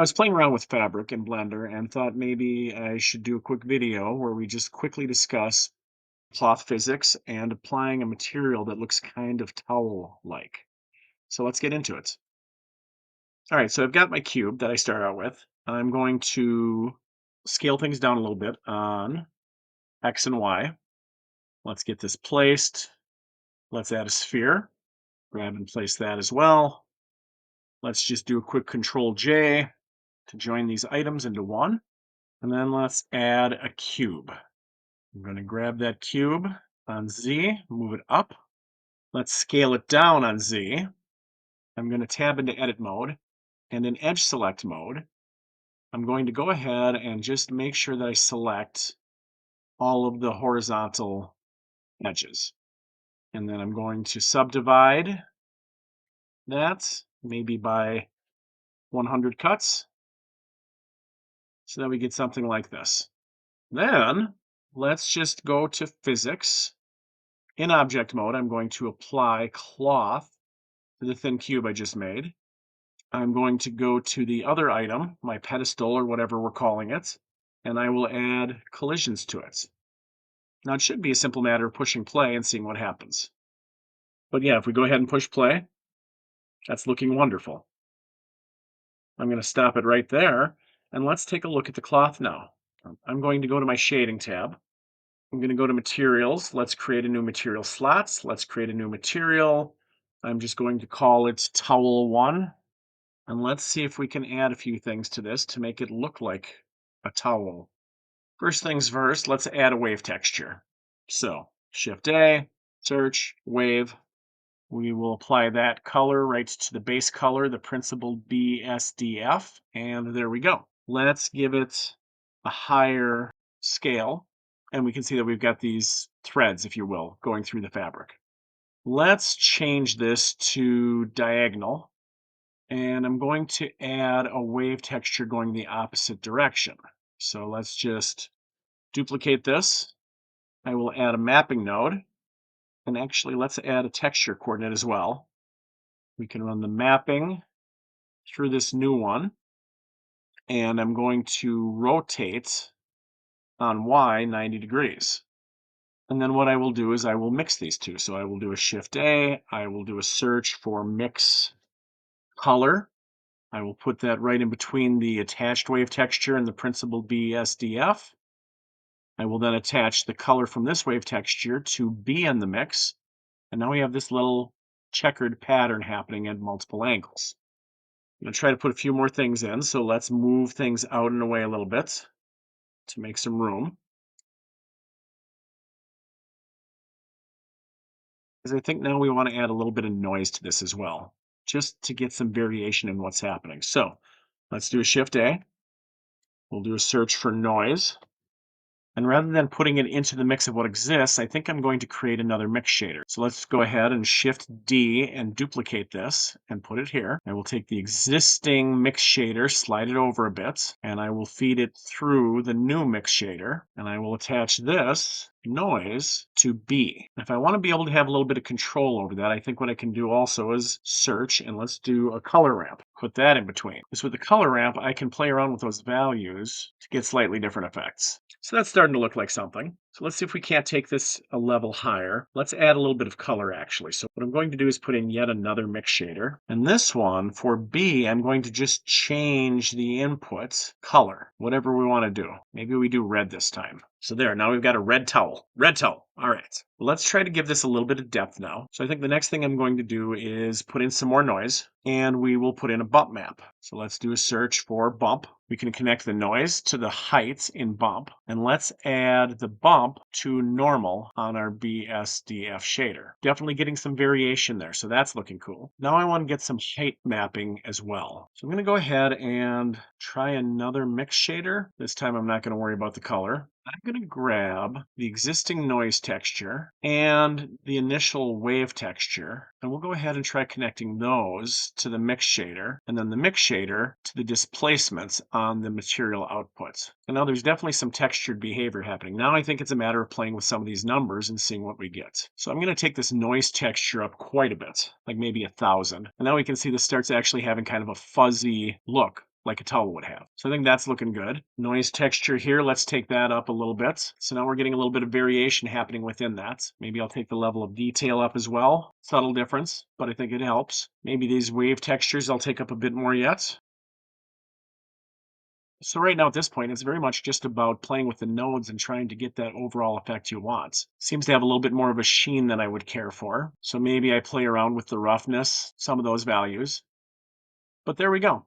I was playing around with fabric in Blender and thought maybe I should do a quick video where we just quickly discuss cloth physics and applying a material that looks kind of towel-like. So let's get into it. All right, so I've got my cube that I start out with. I'm going to scale things down a little bit on X and Y. Let's get this placed. Let's add a sphere. Grab and place that as well. Let's just do a quick Control J to join these items into one. And then let's add a cube. I'm going to grab that cube on Z, move it up. Let's scale it down on Z. I'm going to tab into edit mode, and in edge select mode, I'm going to go ahead and just make sure that I select all of the horizontal edges. And then I'm going to subdivide that maybe by 100 cuts so that we get something like this. Then let's just go to physics. In object mode, I'm going to apply cloth to the thin cube I just made. I'm going to go to the other item, my pedestal or whatever we're calling it, and I will add collisions to it. Now it should be a simple matter of pushing play and seeing what happens. But yeah, if we go ahead and push play, that's looking wonderful. I'm going to stop it right there, and let's take a look at the cloth now. I'm going to go to my shading tab. I'm going to go to materials. Let's create a new material slots. Let's create a new material. I'm just going to call it towel 1. And let's see if we can add a few things to this to make it look like a towel. First things first, let's add a wave texture. So Shift A, search, wave. We will apply that color right to the base color, the principled BSDF, and there we go. Let's give it a higher scale, and we can see that we've got these threads, if you will, going through the fabric. Let's change this to diagonal, and I'm going to add a wave texture going the opposite direction. So let's just duplicate this. I will add a mapping node, and actually let's add a texture coordinate as well. We can run the mapping through this new one, and I'm going to rotate on Y 90 degrees. And then what I will do is I will mix these two. So I will do a Shift A, I will do a search for mix color. I will put that right in between the attached wave texture and the principled BSDF. I will then attach the color from this wave texture to B in the mix. And now we have this little checkered pattern happening at multiple angles. I'm going to try to put a few more things in. So let's move things out and away a little bit to make some room. Because I think now we want to add a little bit of noise to this as well, just to get some variation in what's happening. So let's do a Shift A. We'll do a search for noise. And rather than putting it into the mix of what exists, I think I'm going to create another mix shader. So let's go ahead and Shift D and duplicate this and put it here. I will take the existing mix shader, slide it over a bit, and I will feed it through the new mix shader. And I will attach this noise to B. If I want to be able to have a little bit of control over that, I think what I can do also is search, and let's do a color ramp. Put that in between. Because with the color ramp, I can play around with those values to get slightly different effects. So that's starting to look like something. So let's see if we can't take this a level higher. Let's add a little bit of color actually. So what I'm going to do is put in yet another mix shader. And this one for B, I'm going to just change the input color, whatever we want to do. Maybe we do red this time. So there, now we've got a red towel. Red towel. All right. Well, let's try to give this a little bit of depth now. So I think the next thing I'm going to do is put in some more noise, and we will put in a bump map. So let's do a search for bump. We can connect the noise to the height in bump, and let's add the bump to normal on our BSDF shader. Definitely getting some variation there, so that's looking cool. Now I want to get some height mapping as well. So I'm going to go ahead and try another mix shader. This time I'm not going to worry about the color. I'm going to grab the existing noise texture and the initial wave texture, and we'll go ahead and try connecting those to the mix shader, and then the mix shader to the displacements on the material outputs. And now there's definitely some textured behavior happening. Now I think it's a matter of playing with some of these numbers and seeing what we get. So I'm going to take this noise texture up quite a bit, like maybe 1,000. And now we can see this starts actually having kind of a fuzzy look. like a towel would have. So I think that's looking good. Noise texture here, let's take that up a little bit. So now we're getting a little bit of variation happening within that. Maybe I'll take the level of detail up as well. Subtle difference, but I think it helps. Maybe these wave textures I'll take up a bit more yet. So right now at this point, it's very much just about playing with the nodes and trying to get that overall effect you want. Seems to have a little bit more of a sheen than I would care for. So maybe I play around with the roughness, some of those values. But there we go.